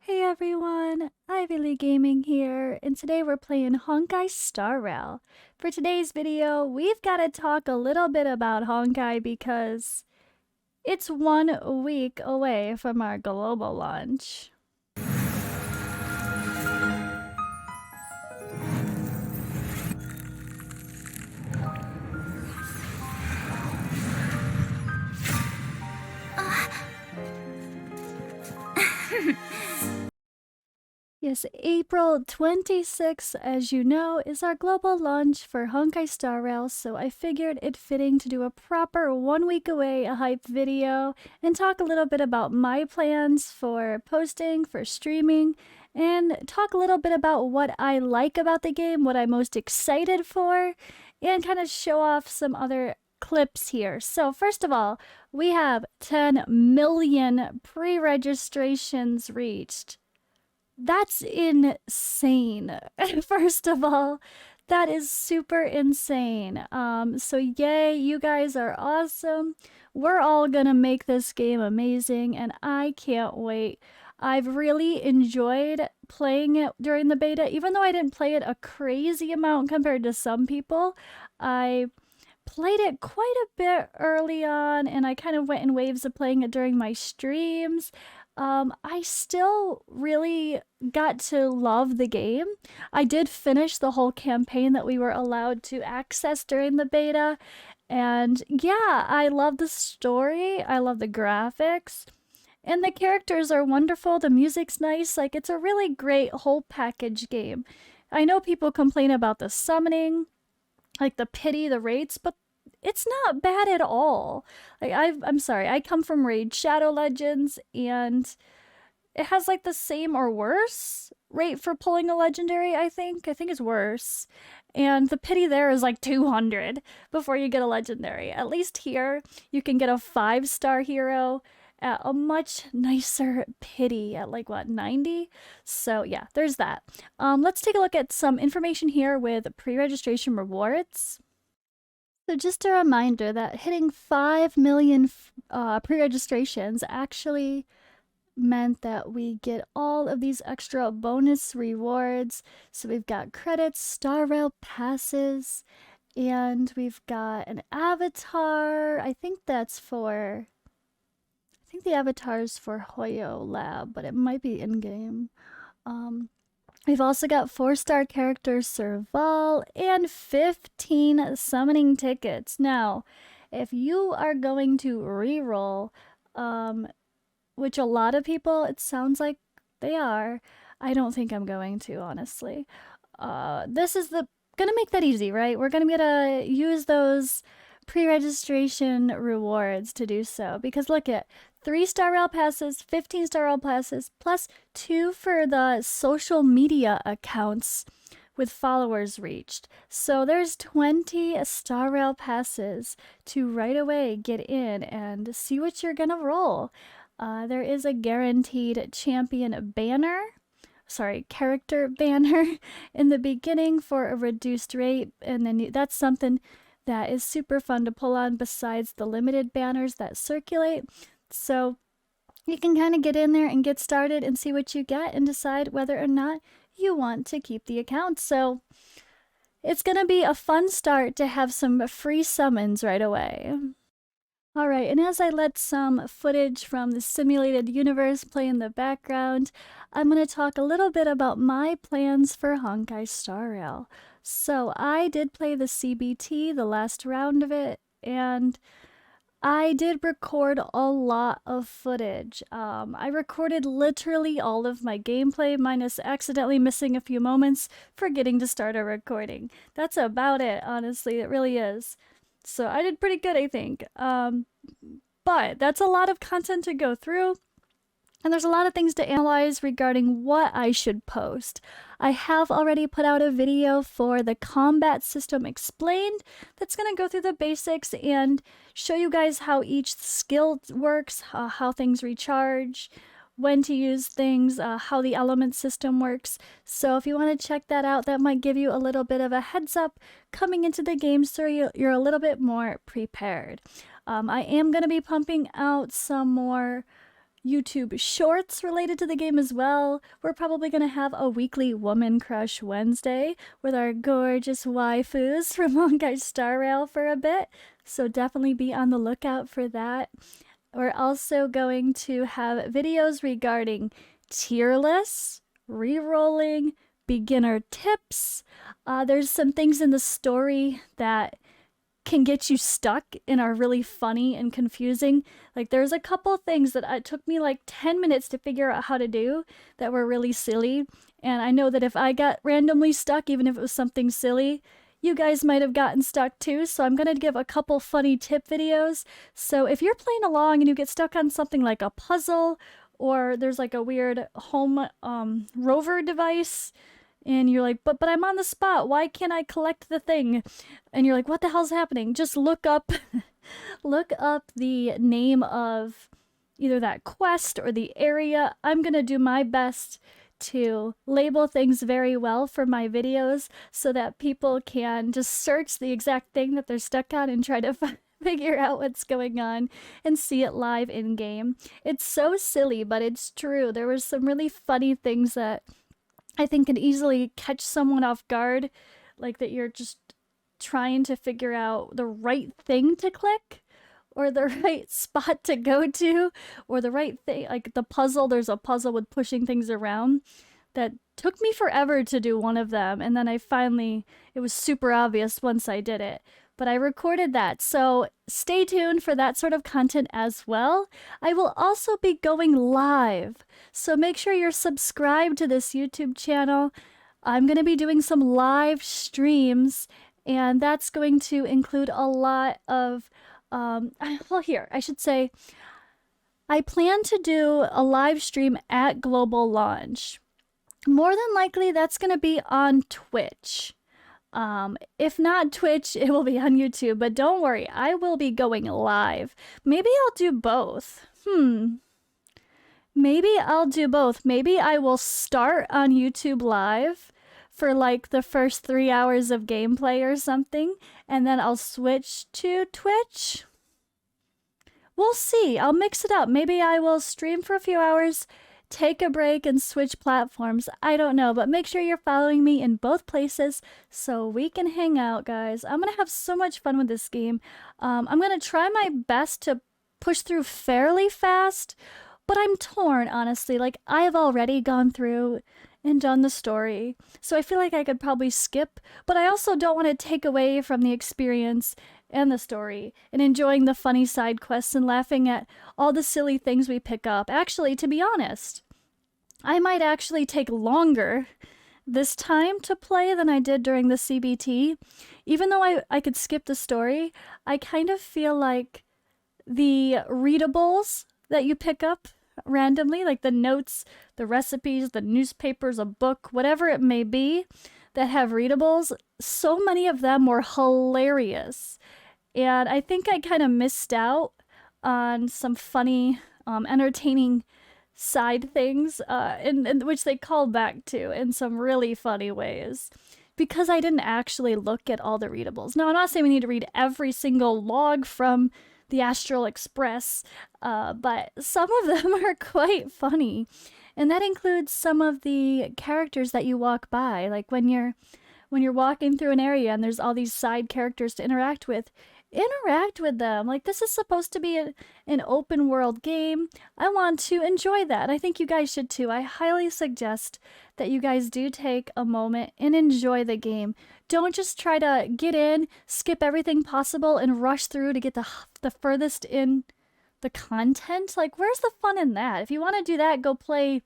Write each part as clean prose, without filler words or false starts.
Hey everyone, IvyLeeGaming here, and today we're playing Honkai Star Rail. For today's video, we've got to talk a little bit about Honkai because it's 1 week away from our global launch. Yes, April 26th, as you know, is our global launch for Honkai Star Rail, so I figured it fitting to do a proper 1 week away hype video and talk a little bit about my plans for posting, for streaming, and talk a little bit about what I like about the game, what I'm most excited for, and kind of show off some other clips here. So first of all, we have 10 million pre-registrations reached. That's insane. First of all, that is super insane. So yay, you guys are awesome. We're all gonna make this game amazing, and I can't wait. I've really enjoyed playing it during the beta, even though I didn't play it a crazy amount compared to some people. I played it quite a bit early on, and I kind of went in waves of playing it during my streams. I still really got to love the game. I did finish the whole campaign that we were allowed to access during the beta. And yeah, I love the story. I love the graphics. And the characters are wonderful. The music's nice. Like, it's a really great whole package game. I know people complain about the summoning, like the pity, the rates, but it's not bad at all. Like I'm sorry, I come from Raid Shadow Legends, and it has like the same or worse rate for pulling a legendary. I think it's worse, and the pity there is like 200 before you get a legendary. At least here you can get a 5-star hero at a much nicer pity at like what, 90. So yeah, there's that. Let's take a look at some information here with pre-registration rewards. So just a reminder that hitting 5 million pre-registrations actually meant that we get all of these extra bonus rewards. So we've got credits, Star Rail passes, and we've got an avatar. I think the avatar's for Hoyo Lab, but it might be in-game. We've also got 4-star character Serval and 15 summoning tickets. Now, if you are going to reroll, which a lot of people, it sounds like they are, I don't think I'm going to, honestly. This is gonna make that easy, right? We're gonna use those pre-registration rewards to do so, because look at 3-star rail passes, 15-star rail passes, plus 2 for the social media accounts with followers reached. So there's 20 star rail passes to right away get in and see what you're gonna roll. There is a guaranteed champion banner, character banner in the beginning for a reduced rate, and then that's something that is super fun to pull on besides the limited banners that circulate. So you can kind of get in there and get started and see what you get and decide whether or not you want to keep the account. So it's going to be a fun start to have some free summons right away. Alright, and as I let some footage from the simulated universe play in the background, I'm going to talk a little bit about my plans for Honkai Star Rail. So I did play the CBT, the last round of it, and I did record a lot of footage. I recorded literally all of my gameplay, minus accidentally missing a few moments, forgetting to start a recording. That's about it, honestly, it really is. So I did pretty good, I think. But that's a lot of content to go through. And there's a lot of things to analyze regarding what I should post. I have already put out a video for the combat system explained that's going to go through the basics and show you guys how each skill works, how things recharge, when to use things, how the element system works. So if you want to check that out, that might give you a little bit of a heads up coming into the game so you're a little bit more prepared. I am going to be pumping out some more YouTube shorts related to the game as well. We're probably going to have a weekly Woman Crush Wednesday with our gorgeous waifus from Honkai Star Rail for a bit. So definitely be on the lookout for that. We're also going to have videos regarding tier lists, re-rolling, beginner tips. There's some things in the story that can get you stuck and are really funny and confusing. Like there's a couple things that it took me like 10 minutes to figure out how to do that were really silly. And I know that if I got randomly stuck, even if it was something silly, you guys might have gotten stuck too. So I'm going to give a couple funny tip videos. So if you're playing along and you get stuck on something like a puzzle, or there's like a weird home rover device, and you're like, but I'm on the spot. Why can't I collect the thing? And you're like, what the hell's happening? Just look up the name of either that quest or the area. I'm going to do my best to label things very well for my videos so that people can just search the exact thing that they're stuck on and try to figure out what's going on and see it live in game. It's so silly, but it's true. There were some really funny things that I think can easily catch someone off guard, like that you're just trying to figure out the right thing to click or the right spot to go to or the right thing. Like the puzzle, there's a puzzle with pushing things around that took me forever to do one of them. And then it was super obvious once I did it. But I recorded that, so stay tuned for that sort of content as well. I will also be going live, so make sure you're subscribed to this YouTube channel. I'm going to be doing some live streams, and that's going to include a lot of, I should say, I plan to do a live stream at global launch. More than likely, that's going to be on Twitch. If not Twitch, it will be on YouTube, but don't worry, I will be going live. Maybe I'll do both. Maybe I'll do both. Maybe I will start on YouTube live for like the first 3 hours of gameplay or something, and then I'll switch to Twitch. We'll see. I'll mix it up. Maybe I will stream for a few hours, take a break, and switch platforms. I don't know, but make sure you're following me in both places so we can hang out, guys. I'm gonna have so much fun with this game. I'm gonna try my best to push through fairly fast, but I'm torn, honestly. Like, I have already gone through and done the story, so I feel like I could probably skip, but I also don't want to take away from the experience and the story and enjoying the funny side quests and laughing at all the silly things we pick up. Actually, to be honest, I might actually take longer this time to play than I did during the CBT. Even though I could skip the story, I kind of feel like the readables that you pick up randomly, like the notes, the recipes, the newspapers, a book, whatever it may be that have readables, so many of them were hilarious. And I think I kind of missed out on some funny, entertaining side things, in which they called back to in some really funny ways. Because I didn't actually look at all the readables. Now, I'm not saying we need to read every single log from the Astral Express, but some of them are quite funny. And that includes some of the characters that you walk by. Like when you're walking through an area and there's all these side characters to interact with them. Like, this is supposed to be an open world game. I want to enjoy that. I think you guys should too. I highly suggest that you guys do take a moment and enjoy the game. Don't just try to get in, skip everything possible, and rush through to get the furthest in the content. Like, where's the fun in that? If you want to do that, go play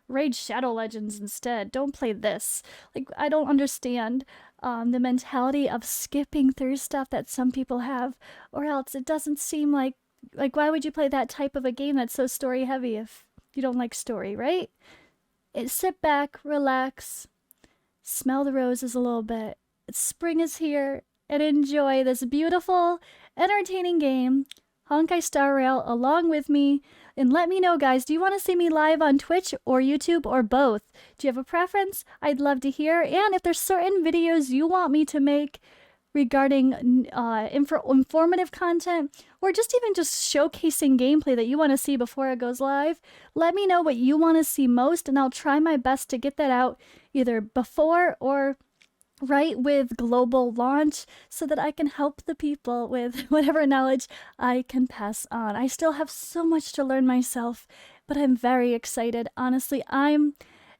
Raid Shadow Legends instead. Don't play this. Like, I don't understand the mentality of skipping through stuff that some people have, or else it doesn't seem like why would you play that type of a game that's so story heavy if you don't like story, right? Sit back, relax, smell the roses a little bit. Spring is here, and enjoy this beautiful, entertaining game, Honkai Star Rail, along with me. And let me know, guys, do you want to see me live on Twitch or YouTube or both? Do you have a preference? I'd love to hear. And if there's certain videos you want me to make regarding informative content, or just even just showcasing gameplay that you want to see before it goes live, let me know what you want to see most, and I'll try my best to get that out either before or right with global launch so that I can help the people with whatever knowledge I can pass on. I still have so much to learn myself, but I'm very excited. Honestly,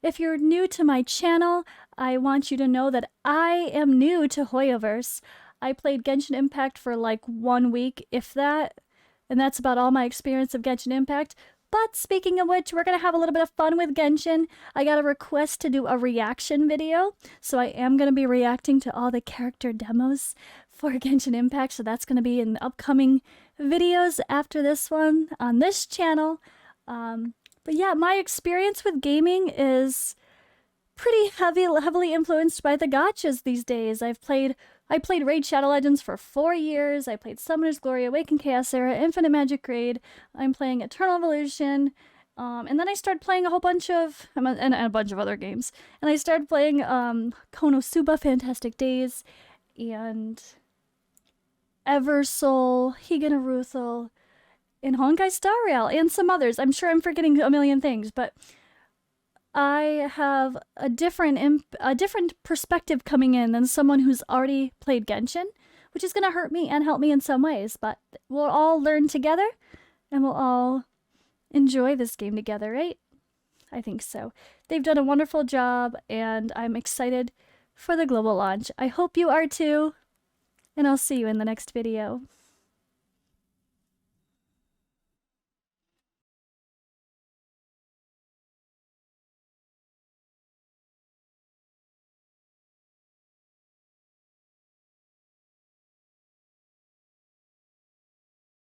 if you're new to my channel, I want you to know that I am new to Hoyoverse. I played Genshin Impact for like 1 week, if that, and that's about all my experience of Genshin Impact. But speaking of which, we're going to have a little bit of fun with Genshin. I got a request to do a reaction video, so I am going to be reacting to all the character demos for Genshin Impact, so that's going to be in the upcoming videos after this one on this channel. But yeah, my experience with gaming is pretty heavily influenced by the gachas these days. I played Raid Shadow Legends for 4 years. I played Summoner's Glory, Awakened Chaos Era, Infinite Magic Raid. I'm playing Eternal Evolution. And then I started playing a whole bunch of, and a bunch of other games. And I started playing Konosuba Fantastic Days, and Eversoul, Higanaruthu, and Honkai Star Rail, and some others. I'm sure I'm forgetting a million things, but I have a different perspective coming in than someone who's already played Genshin, which is going to hurt me and help me in some ways, but we'll all learn together, and we'll all enjoy this game together, right? I think so. They've done a wonderful job, and I'm excited for the global launch. I hope you are too, and I'll see you in the next video.